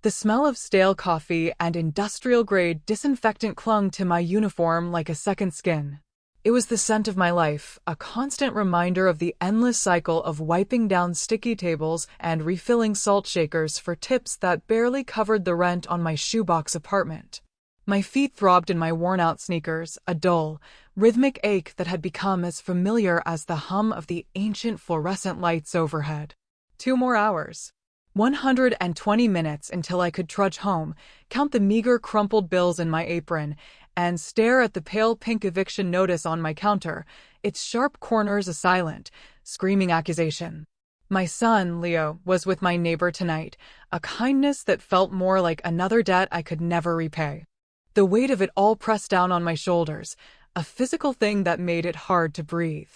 The smell of stale coffee and industrial-grade disinfectant clung to my uniform like a second skin. It was the scent of my life, a constant reminder of the endless cycle of wiping down sticky tables and refilling salt shakers for tips that barely covered the rent on my shoebox apartment. My feet throbbed in my worn-out sneakers, a dull, rhythmic ache that had become as familiar as the hum of the ancient fluorescent lights overhead. 2 more hours. 120 minutes until I could trudge home, count the meager crumpled bills in my apron, and stare at the pale pink eviction notice on my counter, its sharp corners a silent, screaming accusation. My son, Leo, was with my neighbor tonight, a kindness that felt more like another debt I could never repay. The weight of it all pressed down on my shoulders, a physical thing that made it hard to breathe.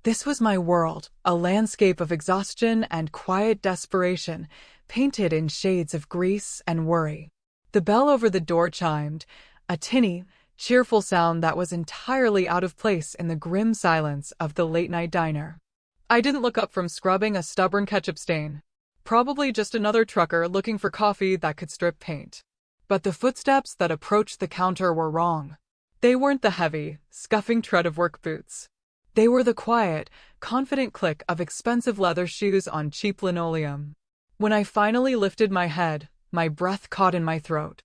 This was my world, a landscape of exhaustion and quiet desperation, painted in shades of grease and worry. The bell over the door chimed, a tinny, cheerful sound that was entirely out of place in the grim silence of the late-night diner. I didn't look up from scrubbing a stubborn ketchup stain. Probably just another trucker looking for coffee that could strip paint. But the footsteps that approached the counter were wrong. They weren't the heavy, scuffing tread of work boots. They were the quiet, confident click of expensive leather shoes on cheap linoleum. When I finally lifted my head, my breath caught in my throat.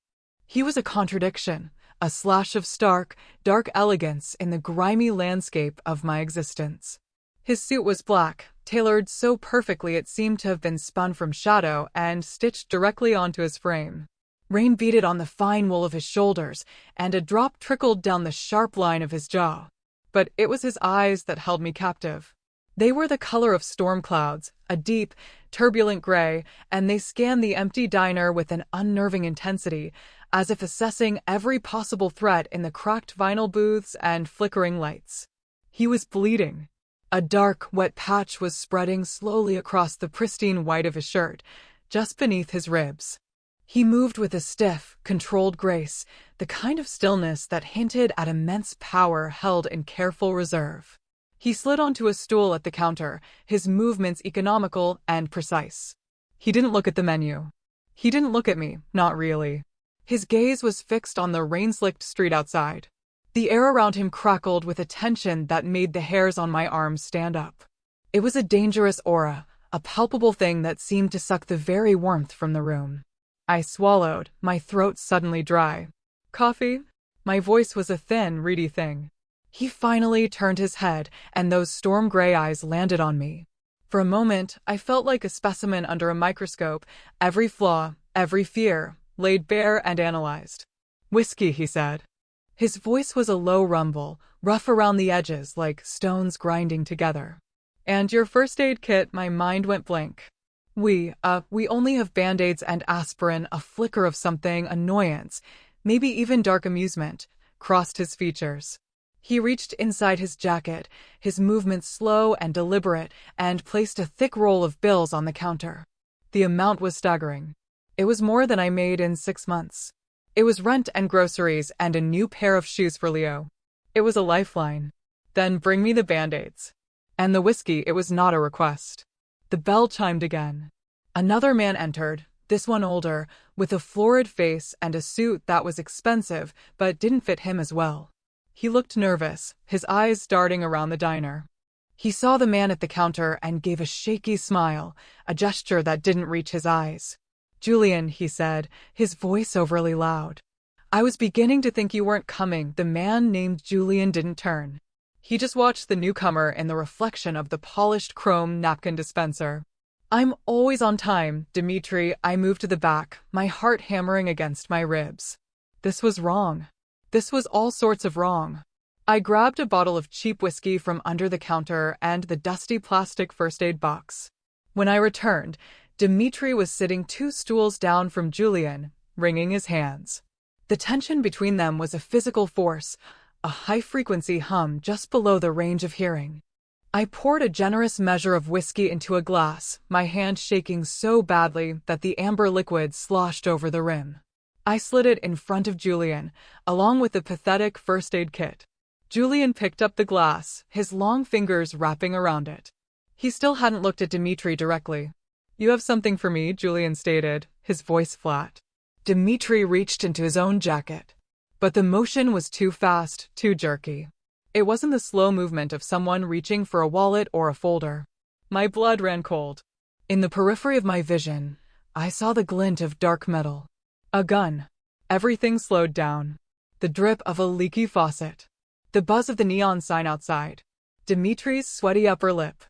He was a contradiction, a slash of stark, dark elegance in the grimy landscape of my existence. His suit was black, tailored so perfectly it seemed to have been spun from shadow and stitched directly onto his frame. Rain beaded on the fine wool of his shoulders, and a drop trickled down the sharp line of his jaw. But it was his eyes that held me captive. They were the color of storm clouds, a deep, turbulent gray, and they scanned the empty diner with an unnerving intensity, as if assessing every possible threat in the cracked vinyl booths and flickering lights. He was bleeding. A dark, wet patch was spreading slowly across the pristine white of his shirt, just beneath his ribs. He moved with a stiff, controlled grace, the kind of stillness that hinted at immense power held in careful reserve. He slid onto a stool at the counter, his movements economical and precise. He didn't look at the menu. He didn't look at me, not really. His gaze was fixed on the rain-slicked street outside. The air around him crackled with a tension that made the hairs on my arms stand up. It was a dangerous aura, a palpable thing that seemed to suck the very warmth from the room. I swallowed, my throat suddenly dry. Coffee? My voice was a thin, reedy thing. He finally turned his head, and those storm-gray eyes landed on me. For a moment, I felt like a specimen under a microscope, every flaw, every fear, laid bare and analyzed. "Whiskey," he said. His voice was a low rumble, rough around the edges like stones grinding together. "And your first aid kit?" My mind went blank. We only have Band-Aids and aspirin." A flicker of something, annoyance, maybe even dark amusement, crossed his features. He reached inside his jacket, his movements slow and deliberate, and placed a thick roll of bills on the counter. The amount was staggering. It was more than I made in 6 months. It was rent and groceries and a new pair of shoes for Leo. It was a lifeline. Then bring me the Band-Aids. And the whiskey. It was not a request. The bell chimed again. Another man entered, this one older, with a florid face and a suit that was expensive but didn't fit him as well. He looked nervous, his eyes darting around the diner. He saw the man at the counter and gave a shaky smile, a gesture that didn't reach his eyes. "Julian," he said, his voice overly loud. "I was beginning to think you weren't coming." The man named Julian didn't turn. He just watched the newcomer in the reflection of the polished chrome napkin dispenser. "I'm always on time, Dimitri." I moved to the back, my heart hammering against my ribs. This was wrong. This was all sorts of wrong. I grabbed a bottle of cheap whiskey from under the counter and the dusty plastic first aid box. When I returned, Dimitri was sitting 2 stools down from Julian, wringing his hands. The tension between them was a physical force, a high-frequency hum just below the range of hearing. I poured a generous measure of whiskey into a glass, my hand shaking so badly that the amber liquid sloshed over the rim. I slid it in front of Julian, along with the pathetic first aid kit. Julian picked up the glass, his long fingers wrapping around it. He still hadn't looked at Dimitri directly. "You have something for me," Julian stated, his voice flat. Dmitri reached into his own jacket. But the motion was too fast, too jerky. It wasn't the slow movement of someone reaching for a wallet or a folder. My blood ran cold. In the periphery of my vision, I saw the glint of dark metal. A gun. Everything slowed down. The drip of a leaky faucet. The buzz of the neon sign outside. Dimitri's sweaty upper lip.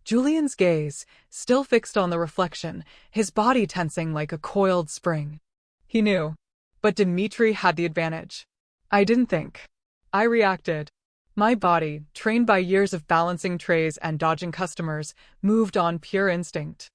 Julian's gaze, still fixed on the reflection, his body tensing like a coiled spring. He knew. But Dmitri had the advantage. I didn't think. I reacted. My body, trained by years of balancing trays and dodging customers, moved on pure instinct.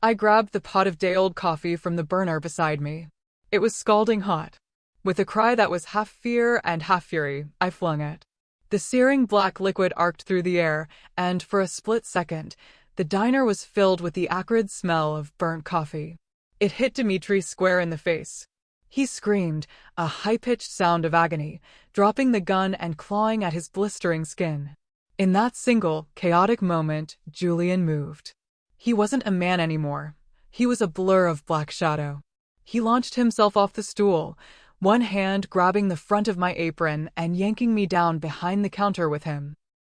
I grabbed the pot of day-old coffee from the burner beside me. It was scalding hot. With a cry that was half fear and half fury, I flung it. The searing black liquid arced through the air, and for a split second, the diner was filled with the acrid smell of burnt coffee. It hit Dmitri square in the face. He screamed, a high-pitched sound of agony, dropping the gun and clawing at his blistering skin. In that single, chaotic moment, Julian moved. He wasn't a man anymore. He was a blur of black shadow. He launched himself off the stool, one hand grabbing the front of my apron and yanking me down behind the counter with him.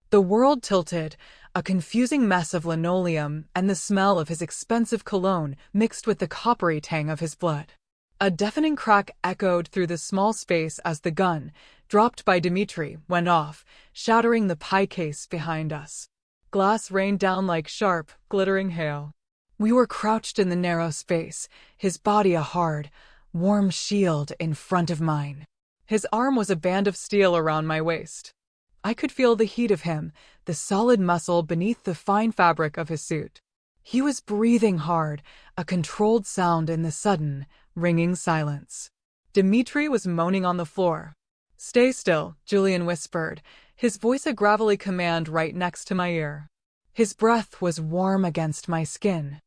The world tilted, a confusing mess of linoleum and the smell of his expensive cologne mixed with the coppery tang of his blood. A deafening crack echoed through the small space as the gun, dropped by Dmitri, went off, shattering the pie case behind us. Glass rained down like sharp, glittering hail. We were crouched in the narrow space, his body a hard, warm shield in front of mine. His arm was a band of steel around my waist. I could feel the heat of him, the solid muscle beneath the fine fabric of his suit. He was breathing hard, a controlled sound in the sudden, ringing silence. Dmitri was moaning on the floor. "Stay still," Julian whispered, his voice a gravelly command right next to my ear. His breath was warm against my skin.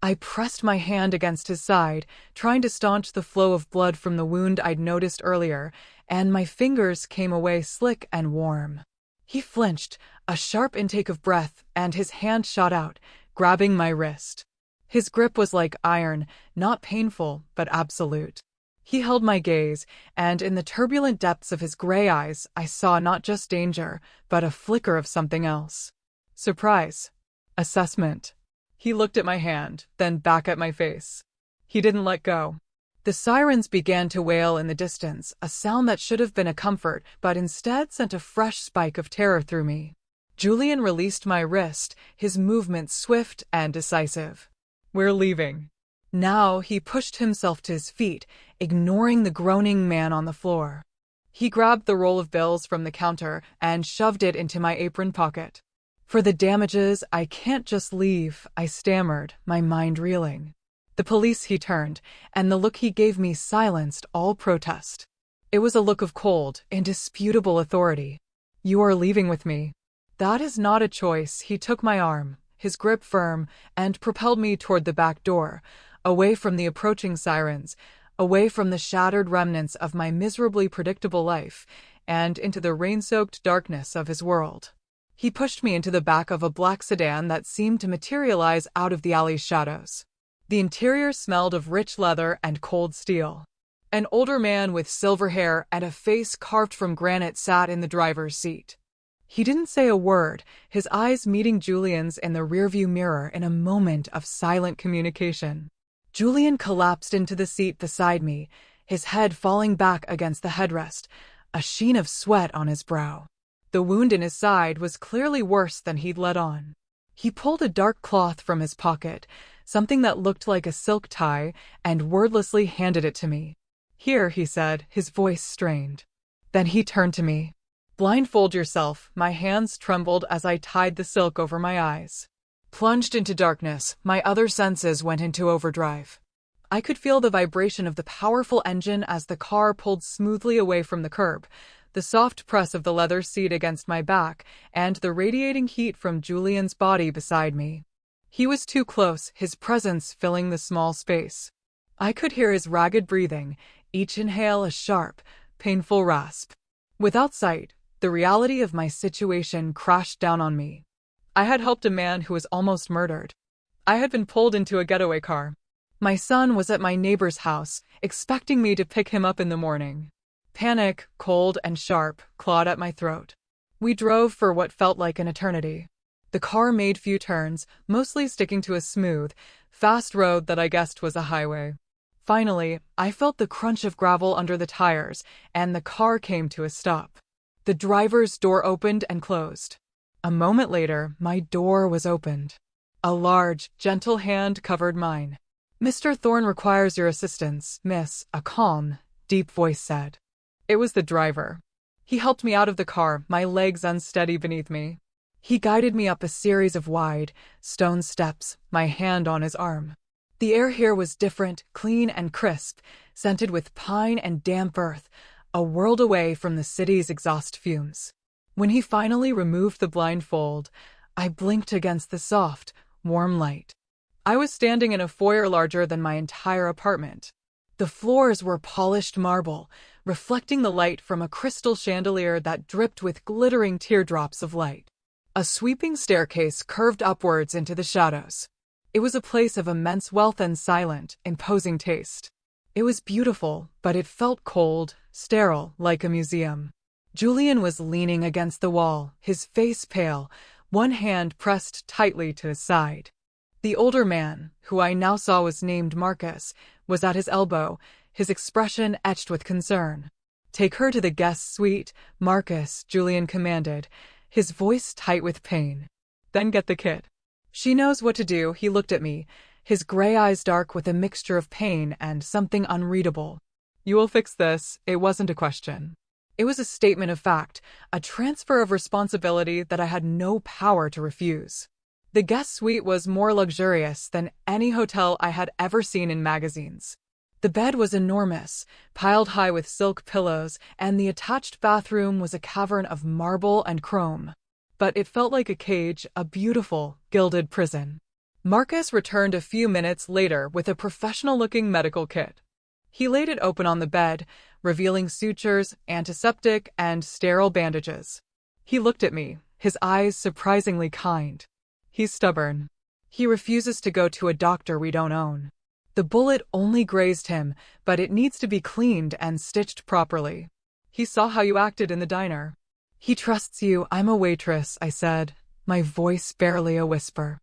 I pressed my hand against his side, trying to staunch the flow of blood from the wound I'd noticed earlier, and my fingers came away slick and warm. He flinched, a sharp intake of breath, and his hand shot out, grabbing my wrist. His grip was like iron, not painful, but absolute. He held my gaze, and in the turbulent depths of his gray eyes, I saw not just danger, but a flicker of something else. Surprise. Assessment. He looked at my hand, then back at my face. He didn't let go. The sirens began to wail in the distance, a sound that should have been a comfort, but instead sent a fresh spike of terror through me. Julian released my wrist, his movement swift and decisive. "We're leaving." Now he pushed himself to his feet, ignoring the groaning man on the floor. He grabbed the roll of bills from the counter and shoved it into my apron pocket. "For the damages, I can't just leave," I stammered, my mind reeling. The police, he turned, and the look he gave me silenced all protest. It was a look of cold, indisputable authority. "You are leaving with me." "That is not a choice." He took my arm, his grip firm, and propelled me toward the back door, away from the approaching sirens, away from the shattered remnants of my miserably predictable life, and into the rain-soaked darkness of his world. He pushed me into the back of a black sedan that seemed to materialize out of the alley's shadows. The interior smelled of rich leather and cold steel. An older man with silver hair and a face carved from granite sat in the driver's seat. He didn't say a word, his eyes meeting Julian's in the rearview mirror in a moment of silent communication. Julian collapsed into the seat beside me, his head falling back against the headrest, a sheen of sweat on his brow. The wound in his side was clearly worse than he'd let on. He pulled a dark cloth from his pocket, something that looked like a silk tie, and wordlessly handed it to me. "Here," he said, his voice strained. Then he turned to me. "Blindfold yourself." My hands trembled as I tied the silk over my eyes. Plunged into darkness, my other senses went into overdrive. I could feel the vibration of the powerful engine as the car pulled smoothly away from the curb, the soft press of the leather seat against my back, and the radiating heat from Julian's body beside me. He was too close, his presence filling the small space. I could hear his ragged breathing, each inhale a sharp, painful rasp. Without sight, the reality of my situation crashed down on me. I had helped a man who was almost murdered. I had been pulled into a getaway car. My son was at my neighbor's house, expecting me to pick him up in the morning. Panic, cold and sharp, clawed at my throat. We drove for what felt like an eternity. The car made few turns, mostly sticking to a smooth, fast road that I guessed was a highway. Finally, I felt the crunch of gravel under the tires, and the car came to a stop. The driver's door opened and closed. A moment later, my door was opened. A large, gentle hand covered mine. "Mr. Thorne requires your assistance, miss," a calm, deep voice said. It was the driver. He helped me out of the car, my legs unsteady beneath me. He guided me up a series of wide, stone steps, my hand on his arm. The air here was different, clean and crisp, scented with pine and damp earth, a world away from the city's exhaust fumes. When he finally removed the blindfold, I blinked against the soft, warm light. I was standing in a foyer larger than my entire apartment. The floors were polished marble, reflecting the light from a crystal chandelier that dripped with glittering teardrops of light. A sweeping staircase curved upwards into the shadows. It was a place of immense wealth and silent, imposing taste. It was beautiful, but it felt cold, sterile, like a museum. Julian was leaning against the wall, his face pale, one hand pressed tightly to his side. The older man, who I now saw was named Marcus, was at his elbow, his expression etched with concern. "Take her to the guest suite, Marcus," Julian commanded, his voice tight with pain. "Then get the kit. She knows what to do." He looked at me, his gray eyes dark with a mixture of pain and something unreadable. "You will fix this." It wasn't a question. It was a statement of fact, a transfer of responsibility that I had no power to refuse. The guest suite was more luxurious than any hotel I had ever seen in magazines. The bed was enormous, piled high with silk pillows, and the attached bathroom was a cavern of marble and chrome. But it felt like a cage, a beautiful, gilded prison. Marcus returned a few minutes later with a professional-looking medical kit. He laid it open on the bed, revealing sutures, antiseptic, and sterile bandages. He looked at me, his eyes surprisingly kind. "He's stubborn. He refuses to go to a doctor we don't own. The bullet only grazed him, but it needs to be cleaned and stitched properly. He saw how you acted in the diner. He trusts you." "I'm a waitress," I said, my voice barely a whisper.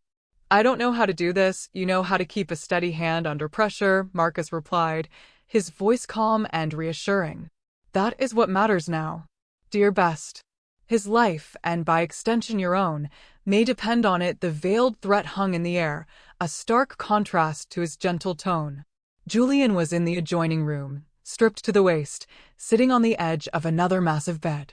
"I don't know how to do this. You know how to keep a steady hand under pressure," Marcus replied, his voice calm and reassuring. "That is what matters now. Do your best. His life, and by extension your own, may depend on it." The veiled threat hung in the air, a stark contrast to his gentle tone. Julian was in the adjoining room, stripped to the waist, sitting on the edge of another massive bed.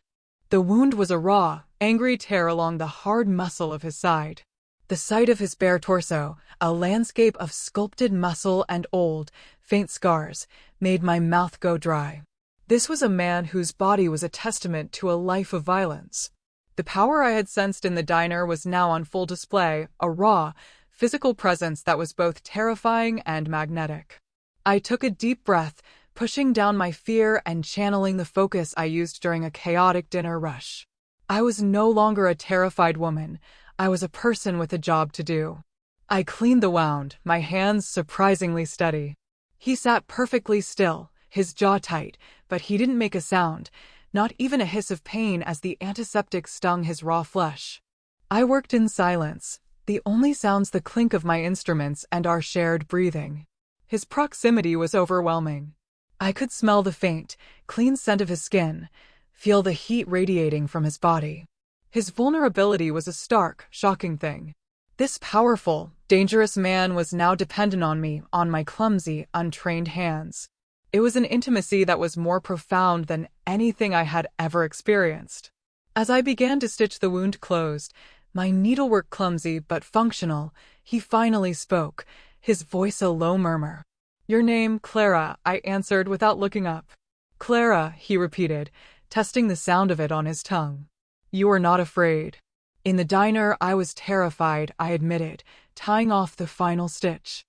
The wound was a raw, angry tear along the hard muscle of his side. The sight of his bare torso, a landscape of sculpted muscle and old, faint scars, made my mouth go dry. This was a man whose body was a testament to a life of violence. The power I had sensed in the diner was now on full display, a raw, physical presence that was both terrifying and magnetic. I took a deep breath, pushing down my fear and channeling the focus I used during a chaotic dinner rush. I was no longer a terrified woman. I was a person with a job to do. I cleaned the wound, my hands surprisingly steady. He sat perfectly still, his jaw tight, but he didn't make a sound, not even a hiss of pain as the antiseptic stung his raw flesh. I worked in silence, the only sounds the clink of my instruments and our shared breathing. His proximity was overwhelming. I could smell the faint, clean scent of his skin, feel the heat radiating from his body. His vulnerability was a stark, shocking thing. This powerful, dangerous man was now dependent on me, on my clumsy, untrained hands. It was an intimacy that was more profound than anything I had ever experienced. As I began to stitch the wound closed, my needlework clumsy but functional, he finally spoke, his voice a low murmur. "Your name, Clara," I answered without looking up. "Clara," he repeated, testing the sound of it on his tongue. "You are not afraid." In the diner, I was terrified, I admitted, tying off the final stitch.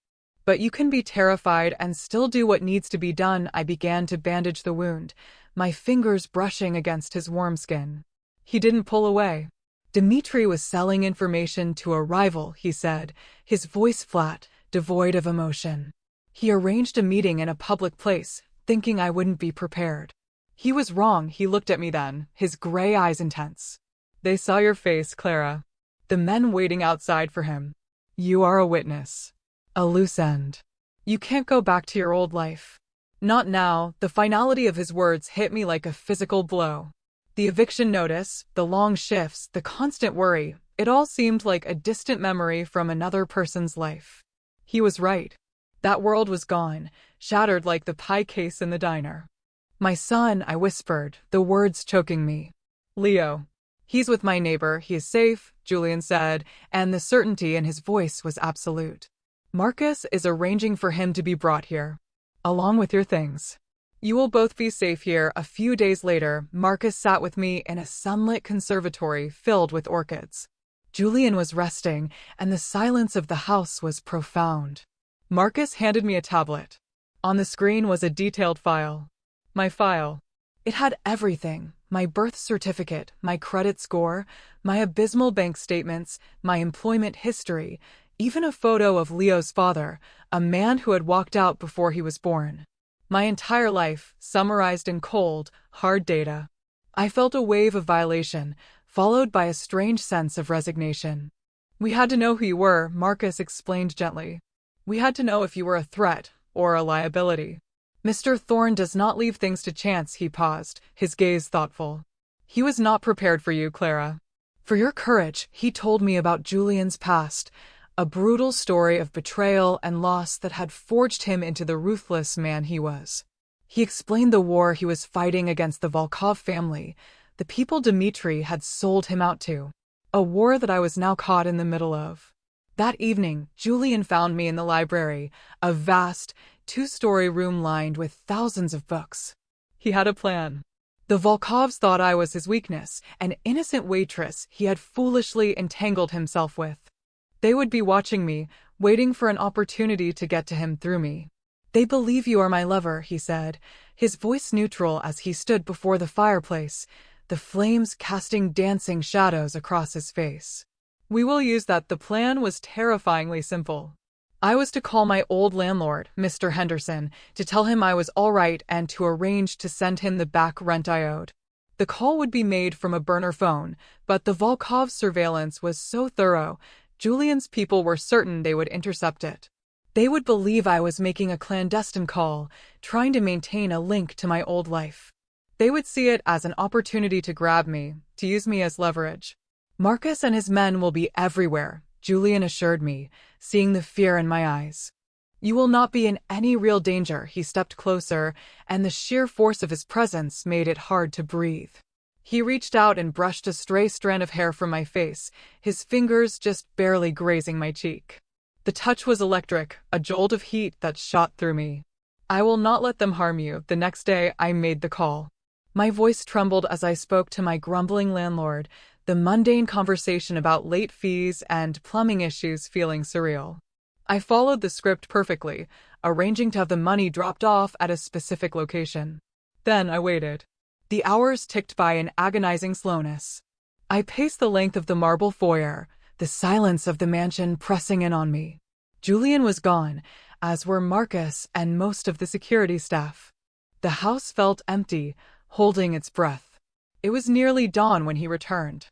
"But you can be terrified and still do what needs to be done." I began to bandage the wound, my fingers brushing against his warm skin. He didn't pull away. "Dmitri was selling information to a rival," he said, his voice flat, devoid of emotion. He arranged a meeting in a public place, thinking I wouldn't be prepared. He was wrong. He looked at me then, his gray eyes intense. They saw your face, Clara. The men waiting outside for him. You are a witness. A loose end. You can't go back to your old life. Not now. The finality of his words hit me like a physical blow. The eviction notice, the long shifts, the constant worry, it all seemed like a distant memory from another person's life. He was right. That world was gone, shattered like the pie case in the diner. My son, I whispered, the words choking me. Leo. He's with my neighbor, he is safe, Julian said, and the certainty in his voice was absolute. Marcus is arranging for him to be brought here. Along with your things. You will both be safe here. A few days later, Marcus sat with me in a sunlit conservatory filled with orchids. Julian was resting, and the silence of the house was profound. Marcus handed me a tablet. On the screen was a detailed file. My file. It had everything. My birth certificate, my credit score, my abysmal bank statements, my employment history, even a photo of Leo's father, a man who had walked out before he was born. My entire life, summarized in cold, hard data. I felt a wave of violation, followed by a strange sense of resignation. We had to know who you were, Marcus explained gently. We had to know if you were a threat or a liability. Mr. Thorne does not leave things to chance, he paused, his gaze thoughtful. He was not prepared for you, Clara. For your courage, he told me about Julian's past, a brutal story of betrayal and loss that had forged him into the ruthless man he was. He explained the war he was fighting against the Volkov family, the people Dmitri had sold him out to. A war that I was now caught in the middle of. That evening, Julian found me in the library, a vast, two-story room lined with thousands of books. He had a plan. The Volkovs thought I was his weakness, an innocent waitress he had foolishly entangled himself with. They would be watching me, waiting for an opportunity to get to him through me. They believe you are my lover, he said, his voice neutral as he stood before the fireplace, the flames casting dancing shadows across his face. We will use that. The plan was terrifyingly simple. I was to call my old landlord, Mr. Henderson, to tell him I was all right and to arrange to send him the back rent I owed. The call would be made from a burner phone, but the Volkov surveillance was so thorough, Julian's people were certain they would intercept it. They would believe I was making a clandestine call, trying to maintain a link to my old life. They would see it as an opportunity to grab me, to use me as leverage. Marcus and his men will be everywhere, Julian assured me, seeing the fear in my eyes. You will not be in any real danger. He stepped closer, and the sheer force of his presence made it hard to breathe. He reached out and brushed a stray strand of hair from my face, his fingers just barely grazing my cheek. The touch was electric, a jolt of heat that shot through me. I will not let them harm you. The next day, I made the call. My voice trembled as I spoke to my grumbling landlord, the mundane conversation about late fees and plumbing issues feeling surreal. I followed the script perfectly, arranging to have the money dropped off at a specific location. Then I waited. The hours ticked by in agonizing slowness. I paced the length of the marble foyer, the silence of the mansion pressing in on me. Julian was gone, as were Marcus and most of the security staff. The house felt empty, holding its breath. It was nearly dawn when he returned.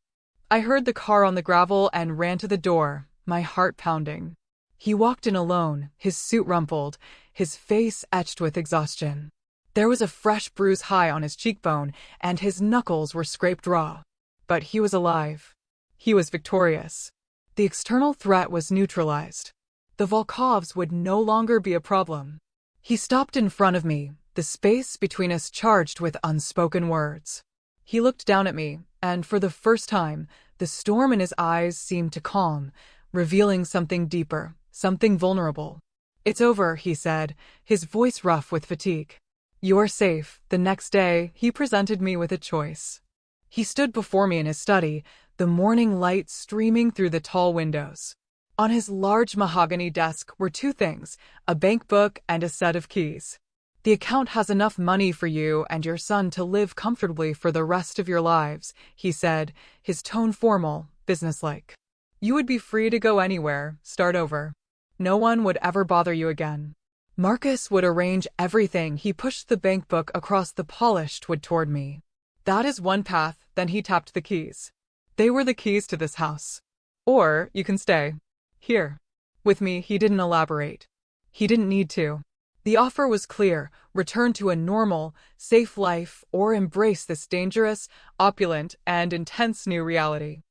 I heard the car on the gravel and ran to the door, my heart pounding. He walked in alone, his suit rumpled, his face etched with exhaustion. There was a fresh bruise high on his cheekbone, and his knuckles were scraped raw. But he was alive. He was victorious. The external threat was neutralized. The Volkovs would no longer be a problem. He stopped in front of me, the space between us charged with unspoken words. He looked down at me, and for the first time, the storm in his eyes seemed to calm, revealing something deeper, something vulnerable. It's over, he said, his voice rough with fatigue. You're safe. The next day, he presented me with a choice. He stood before me in his study, the morning light streaming through the tall windows. On his large mahogany desk were two things, a bank book and a set of keys. The account has enough money for you and your son to live comfortably for the rest of your lives, he said, his tone formal, businesslike. You would be free to go anywhere, start over. No one would ever bother you again. Marcus would arrange everything. He pushed the bank book across the polished wood toward me. That is one path, then he tapped the keys. They were the keys to this house. Or, you can stay. Here. With me, he didn't elaborate. He didn't need to. The offer was clear: return to a normal, safe life, or embrace this dangerous, opulent, and intense new reality.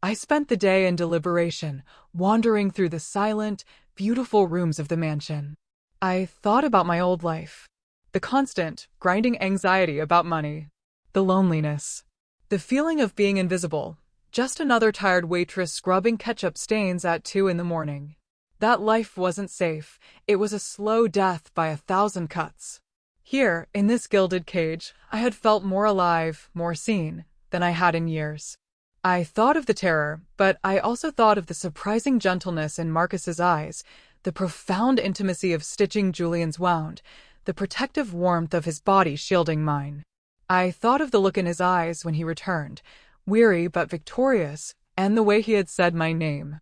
I spent the day in deliberation, wandering through the silent, beautiful rooms of the mansion. I thought about my old life. The constant, grinding anxiety about money. The loneliness. The feeling of being invisible. Just another tired waitress scrubbing ketchup stains at 2 in the morning. That life wasn't safe. It was a slow death by 1,000 cuts. Here, in this gilded cage, I had felt more alive, more seen, than I had in years. I thought of the terror, but I also thought of the surprising gentleness in Marcus's eyes, the profound intimacy of stitching Julian's wound, the protective warmth of his body shielding mine. I thought of the look in his eyes when he returned, weary but victorious, and the way he had said my name.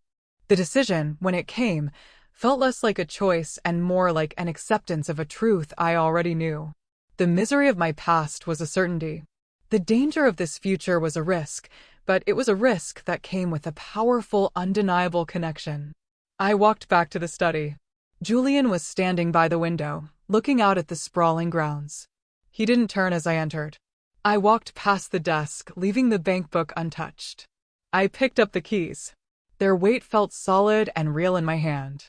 The decision, when it came, felt less like a choice and more like an acceptance of a truth I already knew. The misery of my past was a certainty. The danger of this future was a risk, but it was a risk that came with a powerful, undeniable connection. I walked back to the study. Julian was standing by the window, looking out at the sprawling grounds. He didn't turn as I entered. I walked past the desk, leaving the bank book untouched. I picked up the keys. Their weight felt solid and real in my hand.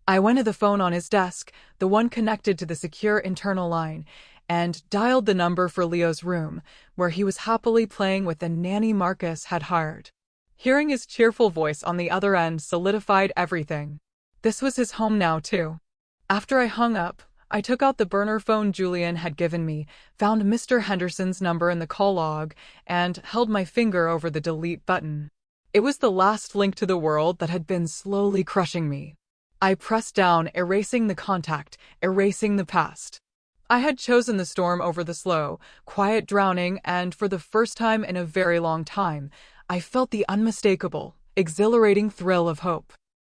I went to the phone on his desk, the one connected to the secure internal line, and dialed the number for Leo's room, where he was happily playing with the nanny Marcus had hired. Hearing his cheerful voice on the other end solidified everything. This was his home now, too. After I hung up, I took out the burner phone Julian had given me, found Mr. Henderson's number in the call log, and held my finger over the delete button. It was the last link to the world that had been slowly crushing me. I pressed down, erasing the contact, erasing the past. I had chosen the storm over the slow, quiet drowning, and for the first time in a very long time, I felt the unmistakable, exhilarating thrill of hope.